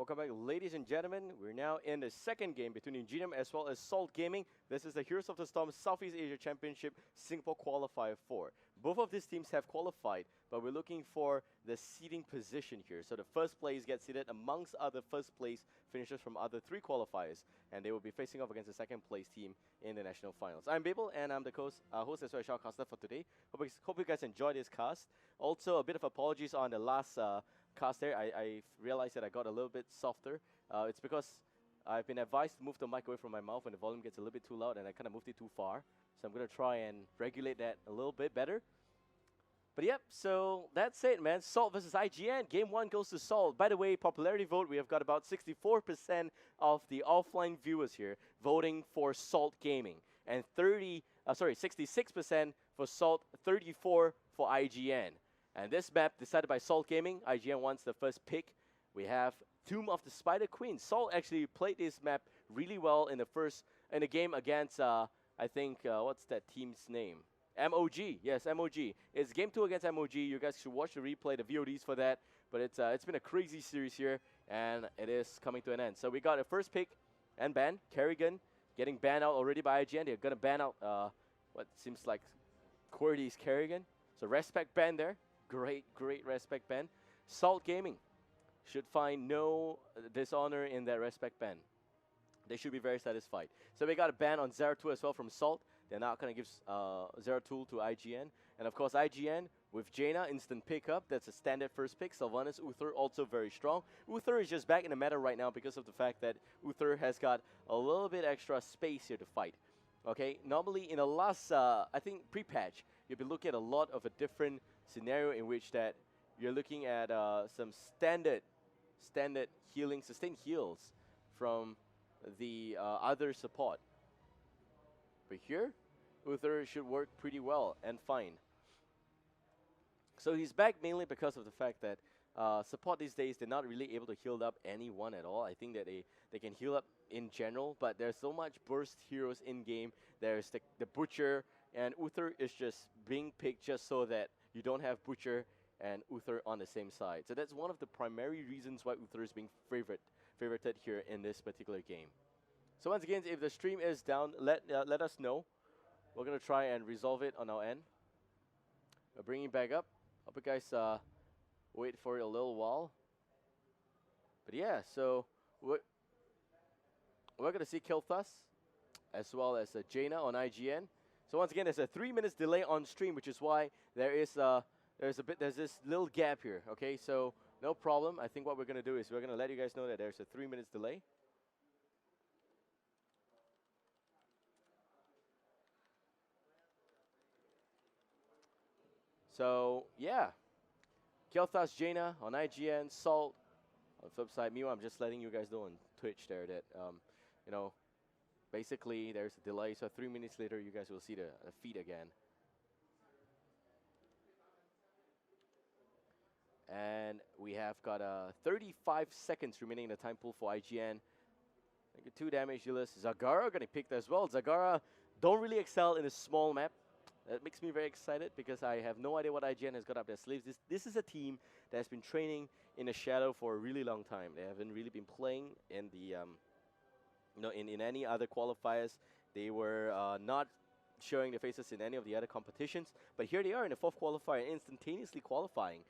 Welcome back, ladies and gentlemen. We're now in the second game between Ingenium as well as Salt Gaming. This is the Heroes of the Storm Southeast Asia Championship Singapore Qualifier 4. Both of these teams have qualified, but we're looking for the seeding position here. So the first place gets seeded amongst other first place finishers from other 3 qualifiers, and they will be facing off against the second place team in the national finals. I'm Babel, and I'm the host as well as shoutcaster for today. Hope you guys enjoyed this cast. Also, a bit of apologies on the last cast there. I realized that I got a little bit softer. It's because I've been advised to move the mic away from my mouth when the volume gets a little bit too loud, and I kind of moved it too far. So I'm going to try and regulate that a little bit better. But yep, so that's it, man. Salt versus IGN. Game 1 goes to Salt. By the way, popularity vote, we have got about 64% of the offline viewers here voting for Salt Gaming. And 66% for Salt, 34% for IGN. And this map decided by Salt Gaming. IGN wants the first pick. We have Tomb of the Spider Queen. Salt actually played this map really well in the game against I think what's that team's name? MOG. Yes, MOG. It's game 2 against MOG. You guys should watch the replay, the VODs for that. But it's been a crazy series here, and it is coming to an end. So we got a first pick and ban. Kerrigan getting banned out already by IGN. They're gonna ban out what seems like QWERTY's Kerrigan. So respect ban there. Great respect ban. Salt Gaming should find no dishonor in that respect ban. They should be very satisfied. So we got a ban on Zeratul as well from Salt. They're not going to give Zeratul to IGN. And of course IGN with Jaina, instant pickup. That's a standard first pick. Sylvanas, Uther also very strong. Uther is just back in the meta right now because of the fact that Uther has got a little bit extra space here to fight. Okay, normally in the last, I think pre-patch, you'll be looking at a lot of a different scenario in which that you're looking at some standard healing, sustained heals from the other support. But here, Uther should work pretty well and fine. So he's back mainly because of the fact that support these days, they're not really able to heal up anyone at all. I think that they can heal up in general, but there's so much burst heroes in-game. There's the Butcher, and Uther is just being picked just so that you don't have Butcher and Uther on the same side. So that's one of the primary reasons why Uther is being favorited here in this particular game. So once again, if the stream is down, let us know. We're going to try and resolve it on our end. We're bringing it back up. Hope you guys wait for it a little while. But yeah, so we're going to see Kilthus as well as Jaina on IGN. So once again, there's a 3 minutes delay on stream, which is why there's this little gap here. Okay, so no problem. I think what we're going to do is we're going to let you guys know that there's a 3 minutes delay. So yeah, Kilthus, Jaina on IGN, Salt on the flip side. Meanwhile, I'm just letting you guys know on Twitch there that you know, basically there's a delay. So 3 minutes later, you guys will see the feed again. And we have got 35 seconds remaining in the time pool for IGN. 2 damage dealers. Zagara getting picked as well. Zagara don't really excel in a small map. That makes me very excited because I have no idea what IGN has got up their sleeves. This is a team that has been training in the shadow for a really long time. They haven't really been playing in the in any other qualifiers. They were not showing their faces in any of the other competitions. But here they are in the 4th qualifier, instantaneously qualifying.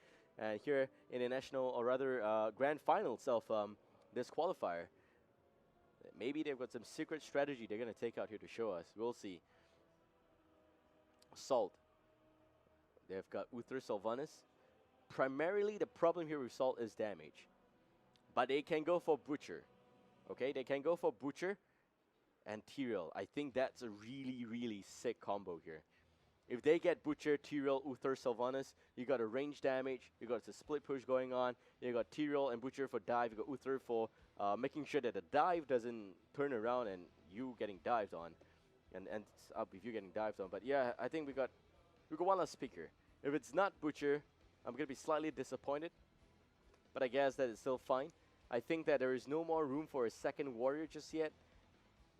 Here in the national, or rather grand finals of this qualifier. Maybe they've got some secret strategy they're going to take out here to show us. We'll see. Salt. They've got Uther, Sylvanas. Primarily, the problem here with Salt is damage. But they can go for Butcher. Okay, they can go for Butcher and Tyrael. I think that's a really sick combo here. If they get Butcher, Tyrael, Uther, Sylvanas, you got a range damage, you got a split push going on, you got Tyrael and Butcher for dive, you got Uther for making sure that the dive doesn't turn around and you getting dived on. And it's up if you're getting dived on. But yeah, I think we got one last speaker. If it's not Butcher, I'm going to be slightly disappointed. But I guess that is still fine. I think that there is no more room for a second warrior just yet.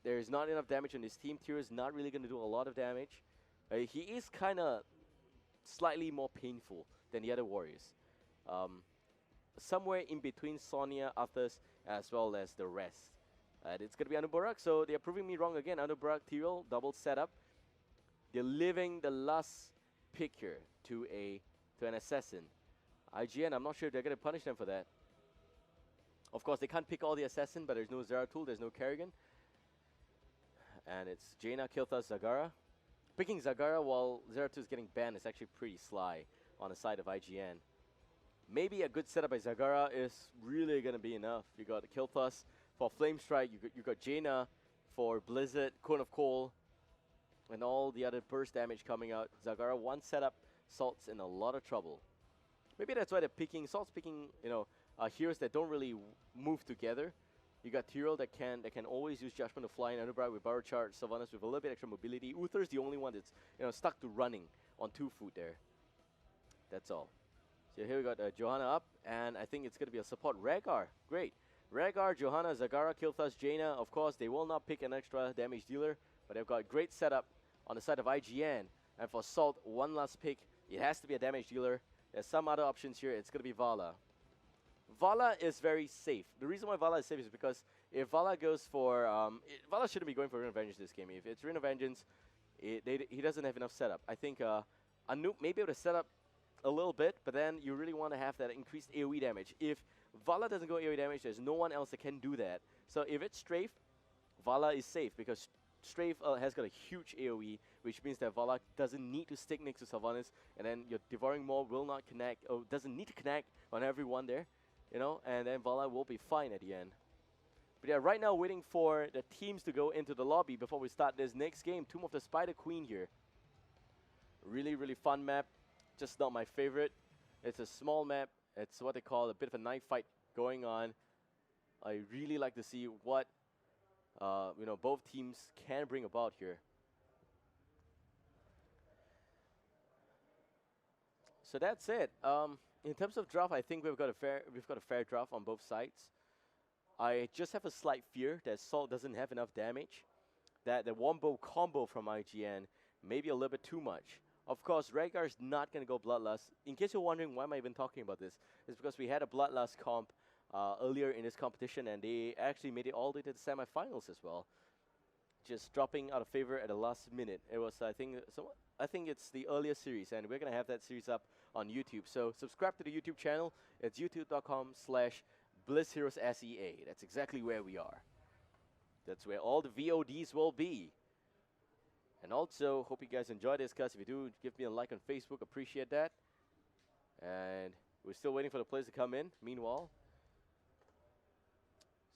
There is not enough damage on this team. Tyrael is not really going to do a lot of damage. He is kind of slightly more painful than the other warriors. Somewhere in between Sonya, Arthas, as well as the rest. It's going to be Anubarak, so they're proving me wrong again. Anubarak, Tyrell, double setup. They're leaving the last pick here to an assassin. IGN, I'm not sure if they're going to punish them for that. Of course, they can't pick all the assassin, but there's no Zeratul, there's no Kerrigan. And it's Jaina, Kilthas, Zagara. Picking Zagara while Zeratul is getting banned is actually pretty sly on the side of IGN. Maybe a good setup by Zagara is really going to be enough. You got Kilthas for Flame Strike, you got Jaina for Blizzard, Cone of Coal, and all the other burst damage coming out. Zagara, one setup, Salt's in a lot of trouble. Maybe that's why they're picking, Salt's picking, heroes that don't really move together. You got Tyrell that can always use Judgment to fly in, Anubarak with Burrow Charge, Sylvanas with a little bit extra mobility. Uther's the only one that's stuck to running on 2 foot there. That's all. So here we got Johanna up, and I think it's going to be a support. Rhaegar, great. Rhaegar, Johanna, Zagara, Kilthas, Jaina. Of course, they will not pick an extra damage dealer, but they've got great setup on the side of IGN. And for Salt, one last pick. It has to be a damage dealer. There's some other options here. It's going to be Vala. Vala is very safe. The reason why Vala is safe is because if Vala goes for... Vala shouldn't be going for Ring of Vengeance this game. If it's Ring of Vengeance, he doesn't have enough setup. I think Anoop may be able to set up a little bit, but then you really want to have that increased AoE damage. If Vala doesn't go AoE damage, there's no one else that can do that. So if it's Strafe, Vala is safe because Strafe has got a huge AoE, which means that Vala doesn't need to stick next to Sylvanas, and then your Devouring Maw will not connect, or doesn't need to connect on everyone there, and then Vala will be fine at the end. But yeah, right now waiting for the teams to go into the lobby before we start this next game. Tomb of the Spider Queen here. Really, really fun map. Just not my favorite. It's a small map. It's what they call a bit of a knife fight going on. I really like to see what both teams can bring about here. So that's it. In terms of draft, I think we've got a fair draft on both sides. I just have a slight fear that Salt doesn't have enough damage. That the Wombo combo from IGN may be a little bit too much. Of course, Rhaegar is not going to go Bloodlust. In case you're wondering why am I even talking about this, it's because we had a Bloodlust comp earlier in this competition, and they actually made it all the way to the semifinals as well. Just dropping out of favor at the last minute. It was, I think it's the earlier series, and we're going to have that series up on YouTube. So subscribe to the YouTube channel. It's youtube.com/BlizzHeroesSEA. That's exactly where we are. That's where all the VODs will be. And also, hope you guys enjoyed this, guys. If you do, give me a like on Facebook. Appreciate that. And we're still waiting for the players to come in, meanwhile.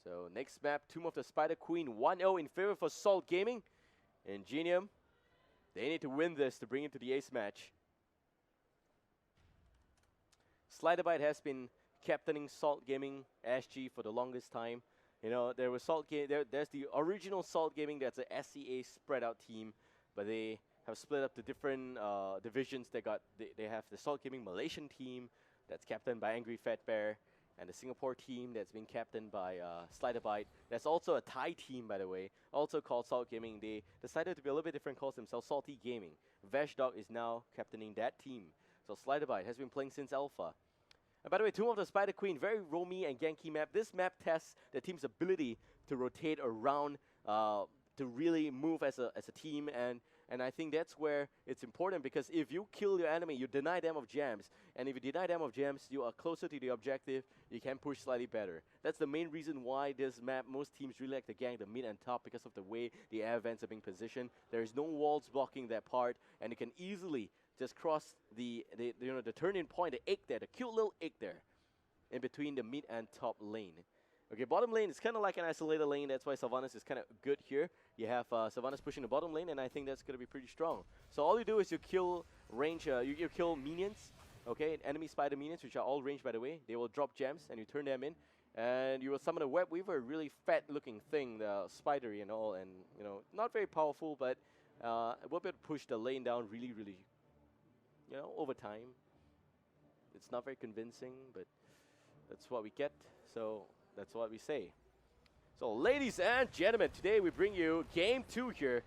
So, next map, Tomb of the Spider Queen, 1-0 in favor for Salt Gaming. Ingenium, they need to win this to bring it to the ace match. Sliderbite has been captaining Salt Gaming SG for the longest time. There was there's the original Salt Gaming that's a SCA spread out team, but they have split up to different divisions. They have the Salt Gaming Malaysian team that's captained by Angry Fat Bear, and the Singapore team that's been captained by Sliderbite. There's also a Thai team, by the way, also called Salt Gaming. They decided to be a little bit different, calls themselves Salty Gaming. Vashdog is now captaining that team. So Sliderbite has been playing since Alpha. And by the way, Tomb of the Spider Queen, very roamy and ganky map. This map tests the team's ability to rotate around, to really move as a team, and I think that's where it's important, because if you kill your enemy, you deny them of gems, and if you deny them of gems, you are closer to the objective, you can push slightly better. That's the main reason why this map, most teams really like to gank the mid and top, because of the way the air vents are being positioned. There is no walls blocking that part, and you can easily just cross the turn-in point, the egg there, the cute little egg there, in between the mid and top lane. Okay, bottom lane is kind of like an isolated lane. That's why Sylvanas is kind of good here. You have Sylvanas pushing the bottom lane, and I think that's going to be pretty strong. So all you do is you kill range, you kill minions, okay, enemy spider minions, which are all ranged, by the way. They will drop gems, and you turn them in, and you will summon a web weaver, a really fat-looking thing, the spidery and all, and not very powerful, but we'll be able to push the lane down really, really, over time. It's not very convincing, but that's what we get. So that's what we say. So, ladies and gentlemen, today we bring you Game 2 here.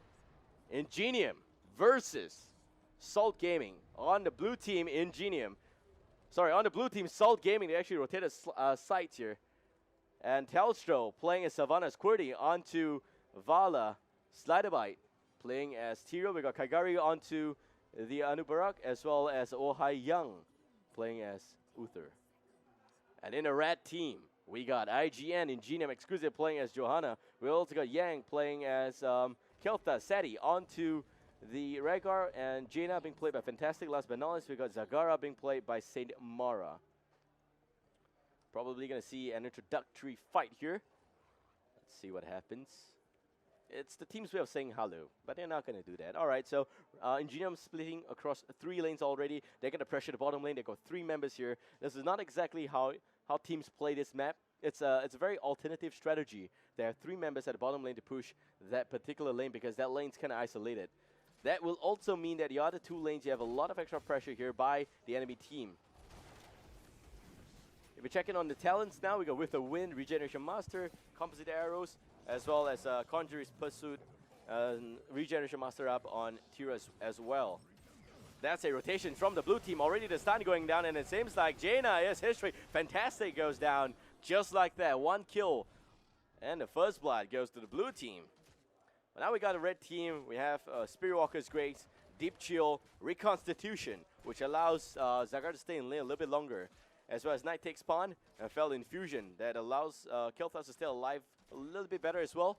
Ingenium versus Salt Gaming. On the blue team, on the blue team, Salt Gaming. They actually rotated sides here. And Telstro playing as Savannah's QWERTY onto Vala. Sliderbite playing as Tiro. We got Kaigari onto the Anubarak, as well as Ohai Young playing as Uther. And in a red team, we got IGN, Ingenium, Exclusive playing as Johanna. We also got Yang playing as Kelta, Seti onto the Rhaegar, and Jaina being played by Fantastic. Last but not least, we got Zagara being played by Saint Mara. Probably going to see an introductory fight here. Let's see what happens. It's the team's way of saying hello, but they're not going to do that. All right, so Ingenium splitting across 3 lanes already. They're going to pressure the bottom lane. They've got 3 members here. This is not exactly how teams play this map. It's a very alternative strategy. There are 3 members at the bottom lane to push that particular lane because that lane's kind of isolated. That will also mean that the other 2 lanes, you have a lot of extra pressure here by the enemy team. If we check in on the talents now, we go with the Wind, Regeneration Master, Composite Arrows, as well as Conjure's Pursuit, Regeneration Master up on Tira as well. That's a rotation from the blue team. Already the stun going down, and it seems like Jaina, yes, history. Fantastic goes down just like that. 1 kill. And the first blood goes to the blue team. But now we got a red team. We have Spirit Walker's Grace, Deep Chill, Reconstitution, which allows Zagar to stay in lane a little bit longer. As well as Night Takes Spawn and Fell Infusion. That allows Kel'Thas to stay alive a little bit better as well.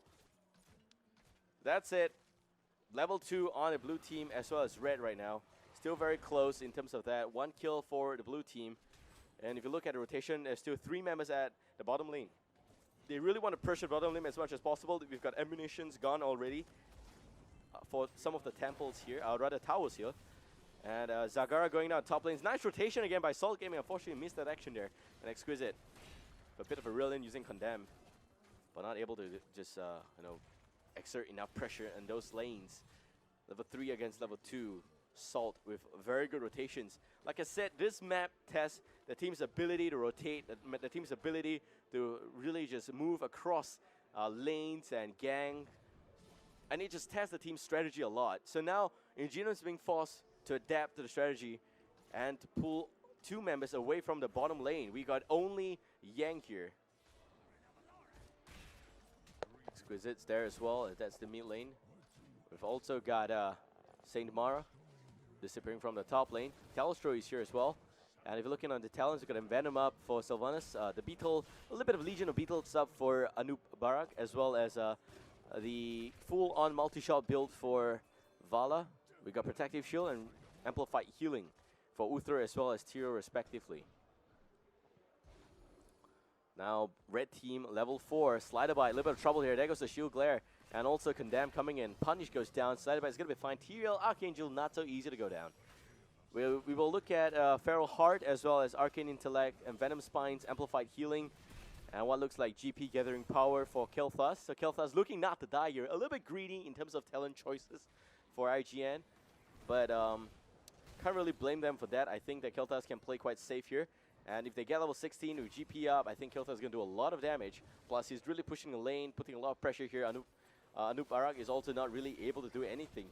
That's it. Level 2 on the blue team as well as red right now. Still very close in terms of that. 1 kill for the blue team. And if you look at the rotation, there's still 3 members at the bottom lane. They really want to pressure the bottom lane as much as possible. We've got ammunitions gone already for some of the temples here, rather towers here. And Zagara going down top lanes. Nice rotation again by Salt Gaming. Unfortunately missed that action there. And Exquisite. A bit of a reel in using Condemn. But not able to just, exert enough pressure in those lanes. Level 3 against level 2. Salt with very good rotations. Like I said, this map tests the team's ability to rotate, the team's ability to really just move across lanes and gang. And it just tests the team's strategy a lot. So now, Ingenium is being forced to adapt to the strategy and to pull 2 members away from the bottom lane. We got only Yang here. Exquisite's there as well. That's the mid lane. We've also got Saint Mara disappearing from the top lane. Telstro is here as well. And if you're looking on the talents, we've got Venom up for Sylvanas. The Beetle, a little bit of Legion of Beetles up for Anup Barak, as well as the full-on multi-shot build for Vala. We got Protective Shield and Amplified Healing for Uther as well as Tiro respectively. Now, red team, level 4. Sliderbite, a little bit of trouble here. There goes the Shield Glare. And also Condemn coming in. Punish goes down. Sliderbite is going to be fine. Tyrael, Archangel, not so easy to go down. We will look at Feral Heart as well as Arcane Intellect and Venom Spines, Amplified Healing. And what looks like GP Gathering Power for Kel'Thas. So Kel'Thas looking not to die here. A little bit greedy in terms of talent choices for IGN. But can't really blame them for that. I think that Kel'Thas can play quite safe here. And if they get level 16 with GP up, I think Kel'Thas is going to do a lot of damage. Plus, he's really pushing the lane, putting a lot of pressure here. Anup Arak is also not really able to do anything.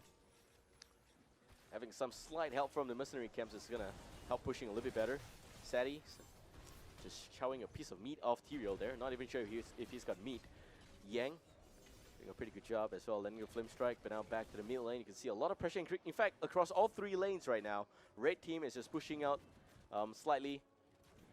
Having some slight help from the mercenary camps is going to help pushing a little bit better. Seti just showing a piece of meat off Tyrael there. Not even sure if he's got meat. Yang doing a pretty good job as well, letting a Flame Strike, but now back to the mid lane. You can see a lot of pressure. In fact, across all 3 lanes right now, red team is just pushing out slightly.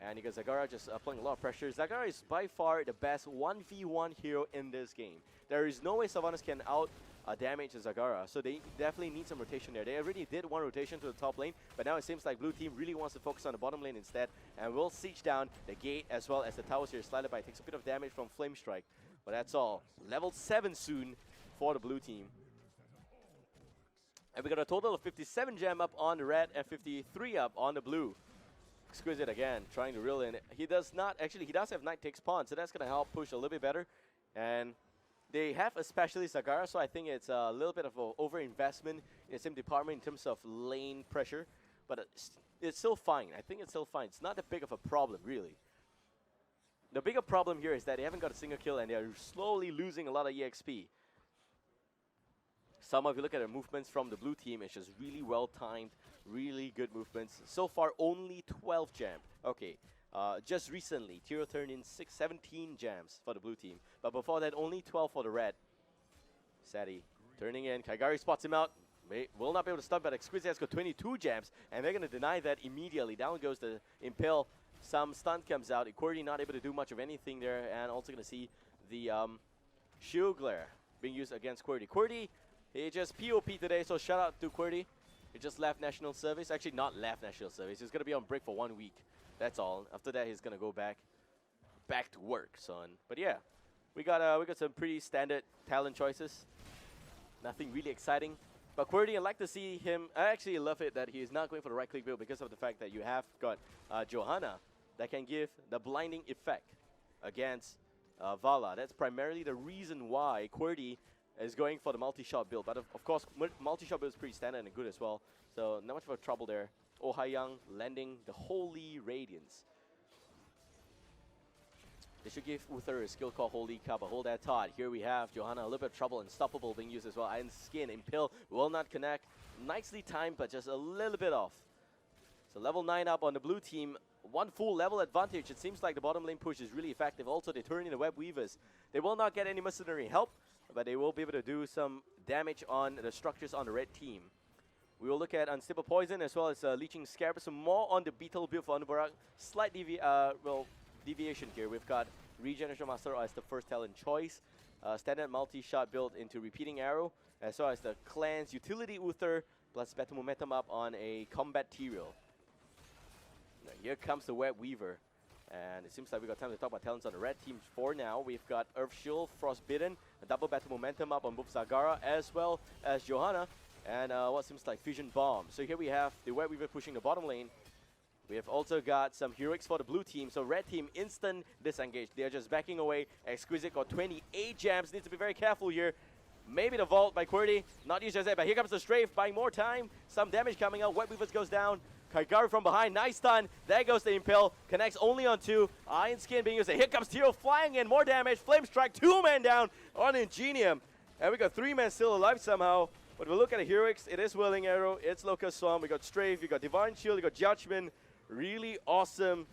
And you got Zagara just applying a lot of pressure. Zagara is by far the best 1v1 hero in this game. There is no way Sylvanas can out damage Zagara, so they definitely need some rotation there. They already did 1 rotation to the top lane, but now it seems like blue team really wants to focus on the bottom lane instead, and will siege down the gate as well as the towers here. Sliderbite takes a bit of damage from Flame Strike, but that's all. Level 7 soon for the blue team. And we got a total of 57 gem up on the red and 53 up on the blue. Exquisite again, trying to reel in. He does not, actually, he does have Night Takes Pawn, so that's going to help push a little bit better. And they have especially Zagara, so I think it's a little bit of an over-investment in the same department in terms of lane pressure. But it's still fine. I think it's still fine. It's not that big of a problem, really. The bigger problem here is that they haven't got a single kill, and they're slowly losing a lot of EXP. Some of you look at the movements from the blue team, it's just really well-timed. Really good movements. So far, only 12 gem. Okay, just recently, Tiro turned in 17 gems for the blue team. But before that, only 12 for the red. Sadi turning in. Kaigari spots him out. Will not be able to stop, but Exquisite has got 22 gems, and they're going to deny that immediately. Down goes the Impale. Some stun comes out. QWERTY not able to do much of anything there, and also going to see the Shield Glare being used against QWERTY. QWERTY, he just POP today, so shout out to QWERTY. He just left National Service. Actually, not left National Service. He's going to be on break for 1 week. That's all. After that, he's going to go back to work, son. But yeah, we got some pretty standard talent choices. Nothing really exciting. But QWERTY, I'd like to see him. I actually love it that he's not going for the right-click build because of the fact that you have got Johanna that can give the blinding effect against Vala. That's primarily the reason why QWERTY is going for the multi-shot build. But of course, multi-shot build is pretty standard and good as well. So not much of a trouble there. Oh Haiyang landing the Holy Radiance. They should give Uther a skill called Holy Cup, but hold that thought. Here we have Johanna, a little bit of trouble, Unstoppable being used as well. Iron Skin, Impale will not connect. Nicely timed, but just a little bit off. So level 9 up on the blue team. One full level advantage. It seems like the bottom lane push is really effective. Also, they turn in the Web Weavers. They will not get any mercenary help, but they will be able to do some damage on the structures on the red team. We will look at Unstable Poison as well as Leeching Scarab. So more on the Beetle build for Anubarak. Slight deviation here. We've got Regeneration Master as the first talent choice. Standard multi-shot build into Repeating Arrow, as well as the Clan's Utility Uther plus Better Momentum up on a Combat Tyrael. Now here comes the Web Weaver. And it seems like we got time to talk about talents on the red team for now. We've got Earth Shield, Frostbitten, a double Better Momentum up on both Zagara as well as Johanna. And what seems like Fusion Bomb. So here we have the Web Weaver pushing the bottom lane. We have also got some heroics for the blue team. So red team instant disengage. They are just backing away. Exquisite got 28 gems. Needs to be very careful here. Maybe the vault by QWERTY. Not used as that, but here comes the strafe, buying more time. Some damage coming out. Web Weavers goes down. Kaigari from behind. Nice stun. There goes the Impale. Connects only on 2. Iron Skin being used. Here comes Tiro flying in. More damage. Flame Strike. 2 men down on Ingenium. And we got 3 men still alive somehow. But we look at the heroics. It is Whirling Arrow. It's Locust Swarm. We got Strafe. We got Divine Shield. We got Judgment. Really awesome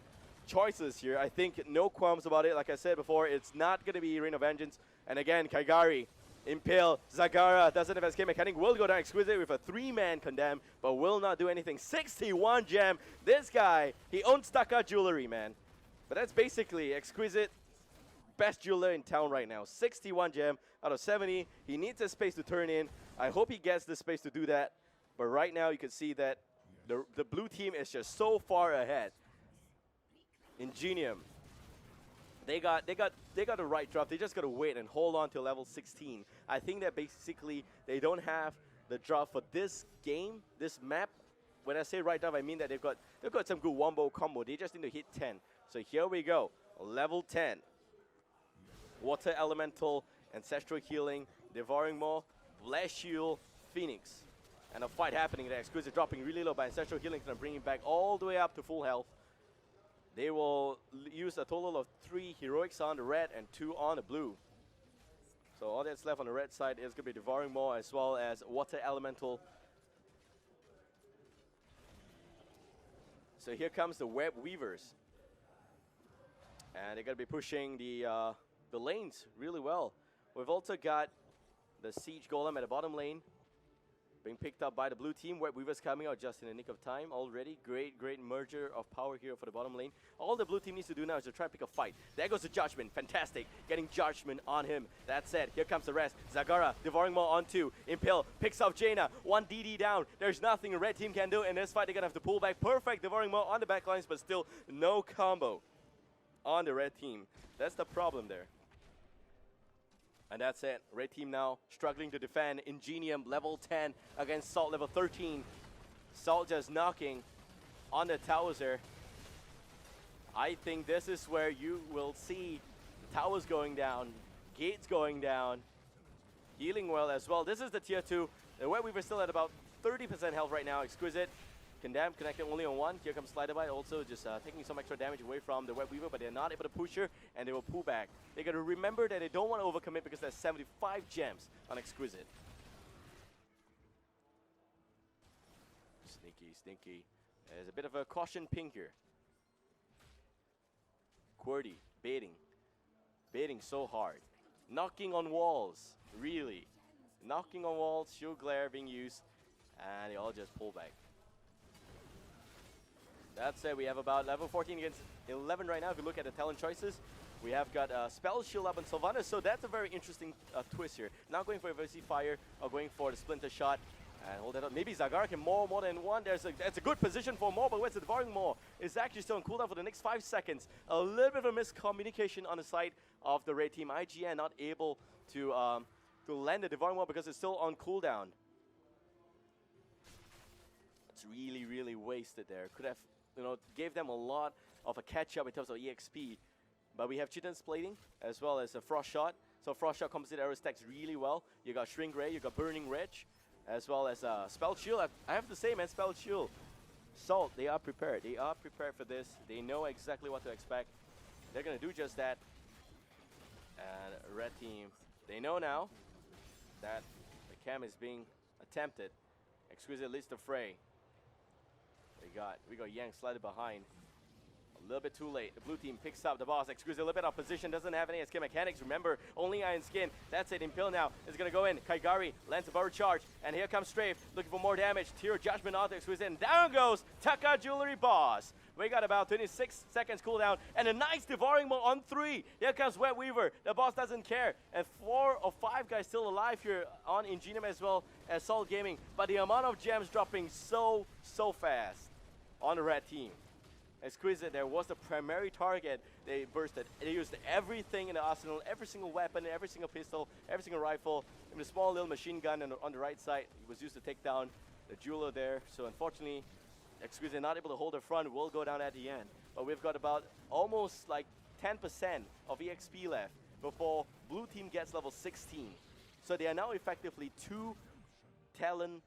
choices here. I think no qualms about it. Like I said before, it's not going to be Rain of Vengeance. And again, Kaigari, Impale, Zagara doesn't have escape mechanic. Will go down Exquisite with a 3-man condemn, but will not do anything. 61 gem. This guy, he owns Taka Jewelry, man. But that's basically Exquisite, best jeweler in town right now. 61 gem out of 70. He needs a space to turn in. I hope he gets the space to do that. But right now, you can see that the blue team is just so far ahead. Ingenium, they got the right drop. They just got to wait and hold on to level 16. I think that basically they don't have the drop for this game, this map. When I say right drop, I mean that they've got some good wombo combo. They just need to hit 10. So here we go, level 10. Water Elemental, Ancestral Healing, Devouring Maw, Blast Shield, Phoenix. And a fight happening there. Exquisite dropping really low, but Ancestral Healing is going to bring him back all the way up to full health. They will use a total of 3 heroics on the red and 2 on the blue. So all that's left on the red side is going to be Devouring Maw as well as Water Elemental. So here comes the Web Weavers. And they're going to be pushing the lanes really well. We've also got the Siege Golem at the bottom lane, being picked up by the blue team. Web Weavers coming out just in the nick of time already. Great merger of power here for the bottom lane. All the blue team needs to do now is to try and pick a fight. There goes the Judgment. Fantastic. Getting Judgment on him. That's it. Here comes the rest. Zagara, Devouring Maw on 2. Impale picks off Jaina. 1 DD down. There's nothing a red team can do in this fight. They're going to have to pull back. Perfect Devouring Maw on the backlines, but still no combo on the red team. That's the problem there. And that's it. Red team now struggling to defend. Ingenium level 10 against Salt level 13. Salt just knocking on the towers there. I think this is where you will see the towers going down, gates going down, healing well as well. This is the tier 2. The Web Weaver still at about 30% health right now. Exquisite. Condemn connected only on 1. Here comes Sliderbite also just taking some extra damage away from the Web Weaver, but they're not able to push her and they will pull back. They got to remember that they don't want to overcommit because there's 75 gems on Exquisite. Sneaky. There's a bit of a caution ping here. QWERTY baiting. Baiting so hard. Knocking on walls. Really. Knocking on walls, shield glare being used. And they all just pull back. That's it. We have about level 14 against 11 right now. If you look at the talent choices, we have got Spell Shield up on Sylvanas. So that's a very interesting twist here. Now going for a Qualifier or going for the Splinter Shot. And hold that up. Maybe Zagara can more than one. That's a good position for Maw, but where's the Devouring Maw? It's actually still on cooldown for the next 5 seconds. A little bit of a miscommunication on the side of the red team. IGN not able to land the Devouring Maw because it's still on cooldown. It's really, really wasted there. Could have, gave them a lot of a catch-up in terms of EXP. But we have Chitin's Plating as well as a Frost Shot. So Frost Shot composite arrow stacks really well. You got Shrink Ray, you got Burning Wretch, as well as Spell Shield. I have to say, man, Spell Shield. Salt, they are prepared. They are prepared for this. They know exactly what to expect. They're going to do just that. And red team, they know now that the cam is being attempted. Exquisite leads the fray. We got Yang slightly behind. A little bit too late. The blue team picks up the boss. Exquisite a little bit of position. Doesn't have any escape mechanics. Remember, only Iron Skin. That's it. Impale now is going to go in. Kaigari lands a burrow charge. And here comes Strafe looking for more damage. Tear Judgment onto Exquisite. And down goes Taka Jewelry Boss. We got about 26 seconds cooldown. And a nice Devouring Maw on 3. Here comes Wet Weaver. The boss doesn't care. And 4 or 5 guys still alive here on Ingenium as well as Salt Gaming. But the amount of gems dropping so fast on the red team. Exquisite there was the primary target. They bursted. They used everything in the arsenal, every single weapon, every single pistol, every single rifle, even a small little machine gun on the right side. It was used to take down the jeweler there. So unfortunately, Exquisite not able to hold the front, will go down at the end. But we've got about almost like 10% of EXP left before blue team gets level 16. So they are now effectively 2 talent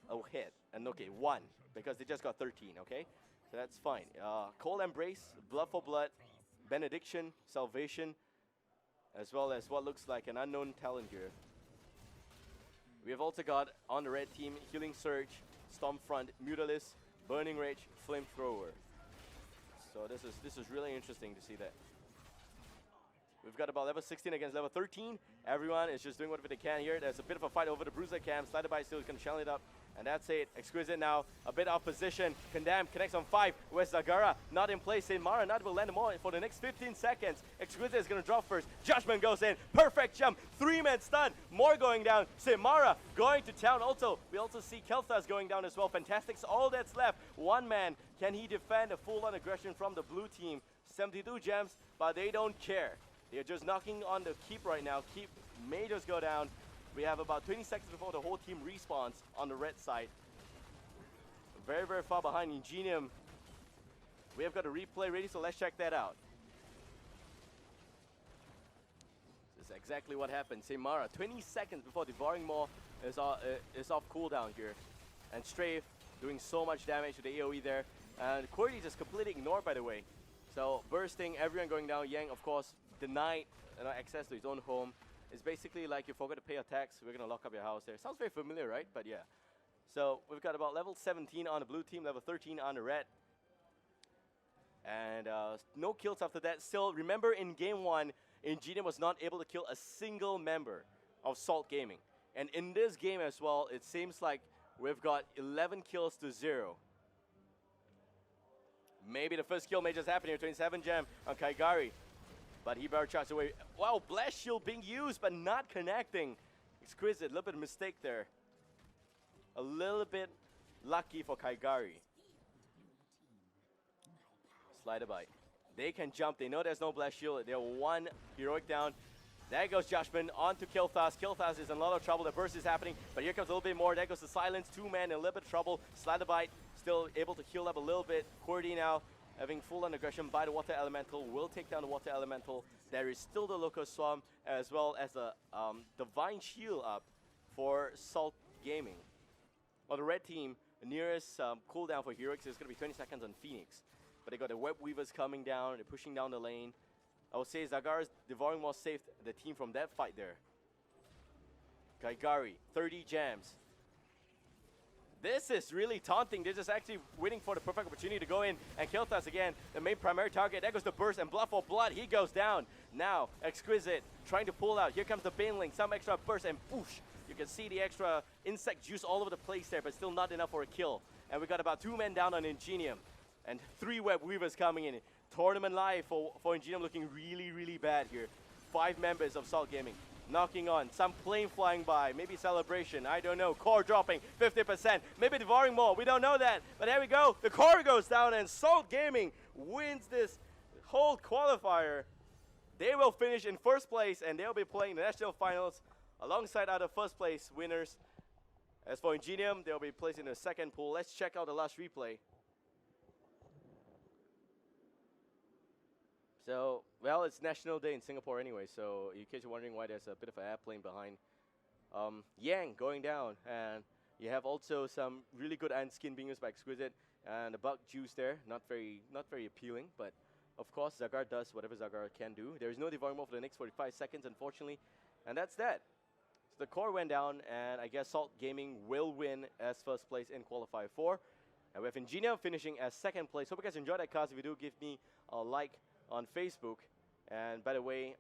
ahead. And okay, 1, because they just got 13, okay? So that's fine. Cold Embrace, Blood for Blood, Benediction, Salvation, as well as what looks like an unknown talent here. We have also got on the red team Healing Surge, Stormfront, Mutalis, Burning Rage, Flamethrower. So this is really interesting to see that. We've got about level 16 against level 13. Everyone is just doing whatever they can here. There's a bit of a fight over the Bruiser Cam. Slider by still can channel it up. And that's it. Exquisite now. A bit off position. Condemned connects on 5. Where's Zagara? Not in place. Saint Mara not will land them all for the next 15 seconds. Exquisite is going to drop first. Judgment goes in. Perfect jump. 3-man stun. More going down. Saint Mara going to town also. We also see Kelthas going down as well. Fantastic's all that's left. 1 man. Can he defend a full-on aggression from the blue team? 72 gems, but they don't care. They're just knocking on the keep right now. Keep may just go down. We have about 20 seconds before the whole team respawns on the red side. Very, very far behind Ingenium. We have got a replay ready, so let's check that out. This is exactly what happened. Seymara, 20 seconds before Devouring Maw is off cooldown here. And Strafe doing so much damage to the AoE there. And QWERTY just completely ignored, by the way. So bursting, everyone going down. Yang, of course, denied access to his own home. It's basically like you forgot to pay your tax, we're going to lock up your house there. Sounds very familiar, right? But yeah. So we've got about level 17 on the blue team, level 13 on the red. And no kills after that. Still, remember in game 1, Ingenium was not able to kill a single member of Salt Gaming. And in this game as well, it seems like we've got 11 kills to 0. Maybe the first kill may just happen here. 27 gem on Kaigari. But he barely charged away. Wow, Blast Shield being used, but not connecting. Exquisite, a little bit of mistake there. A little bit lucky for Kaigari. Slider bite. They can jump. They know there's no Blast Shield. They're 1 heroic down. There goes Judgment on to Kilthas. Kilthas is in a lot of trouble. The burst is happening, but here comes a little bit more. There goes the Silence. 2 men in a little bit of trouble. Slider bite still able to heal up a little bit. QWERTY now having full-on aggression by the Water Elemental, will take down the Water Elemental. There is still the Locust Swarm, as well as the Divine Shield up for Salt Gaming. On the red team, the nearest cooldown for Heroics is going to be 20 seconds on Phoenix. But they got the Web Weavers coming down, they're pushing down the lane. I would say Zagara's Devouring Maw saved the team from that fight there. Kaigari, 30 gems. This is really taunting. They're just actually waiting for the perfect opportunity to go in and kill us again. The main primary target, there goes the burst, and Blood for Blood, he goes down. Now, Exquisite trying to pull out. Here comes the Baneling, some extra burst, and boosh. You can see the extra insect juice all over the place there, but still not enough for a kill. And we got about 2 men down on Ingenium, and 3 Web Weavers coming in. Tournament live for Ingenium looking really, really bad here. 5 members of Salt Gaming knocking on, some plane flying by, maybe Celebration, I don't know, core dropping 50%, maybe devouring more, we don't know that, but there we go, the core goes down and Salt Gaming wins this whole qualifier. They will finish in first place and they'll be playing the national finals alongside other first place winners. As for Ingenium, they'll be placed in the second pool. Let's check out the last replay. So, well, it's National Day in Singapore anyway, so in case you're wondering why there's a bit of an airplane behind. Yang going down, and you have also some really good iron skin being used by Exquisite, and the bug juice there, not very appealing, but of course Zagar does whatever Zagar can do. There is no devouring mode for the next 45 seconds, unfortunately, and that's that. So the core went down, and I guess Salt Gaming will win as first place in Qualifier 4. And we have Ingenium finishing as second place. Hope you guys enjoyed that cast. If you do, give me a like on Facebook. And by the way,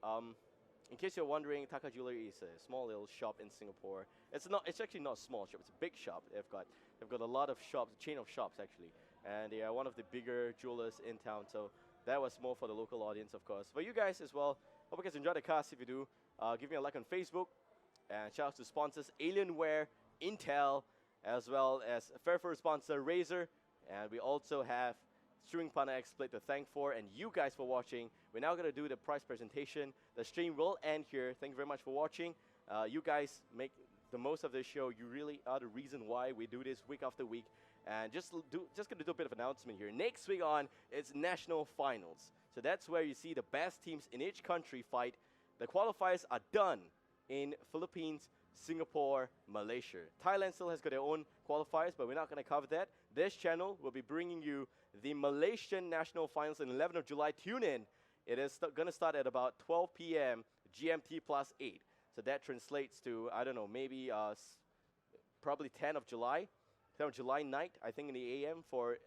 in case you're wondering, Taka Jewelry is a small little shop in Singapore. It's actually not a small shop, it's a big shop. They've got a lot of shops, a chain of shops actually. And they are one of the bigger jewelers in town, so that was more for the local audience, of course. For you guys as well, hope you guys enjoyed the cast. If you do, give me a like on Facebook. And shout out to sponsors Alienware, Intel, as well as Fairford sponsor Razer. And we also have Streaming Partner XSplit to thank for, and you guys for watching. We're now going to do the prize presentation. The stream will end here. Thank you very much for watching. You guys make the most of this show. You really are the reason why we do this week after week. And just going to do a bit of announcement here. Next week on, it's National Finals. So that's where you see the best teams in each country fight. The qualifiers are done in Philippines, Singapore, Malaysia. Thailand still has got their own qualifiers, but we're not going to cover that. This channel will be bringing you the Malaysian National Finals on 11th of July. Tune in. It is going to start at about 12 p.m. GMT plus 8. So that translates to, I don't know, maybe probably 10th of July. 10th of July night, I think in the AM for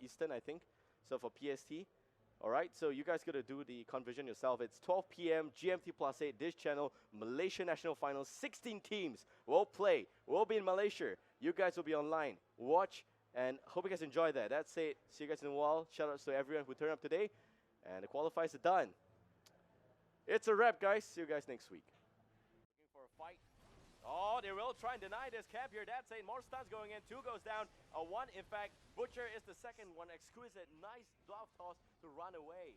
Eastern, I think. So for PST. All right, so you guys got to do the conversion yourself. It's 12 p.m. GMT plus 8. This channel, Malaysia National Finals. 16 teams will play. We'll be in Malaysia. You guys will be online. Watch, and hope you guys enjoy that. That's it. See you guys in a while. Shout outs to everyone who turned up today. And the qualifiers are done. It's a wrap, guys. See you guys next week. Looking for a fight. Oh, they will try and deny this cap here. That's it. More stuns going in. 2 goes down. A 1, in fact. Butcher is the second one. Exquisite. Nice glove toss to run away.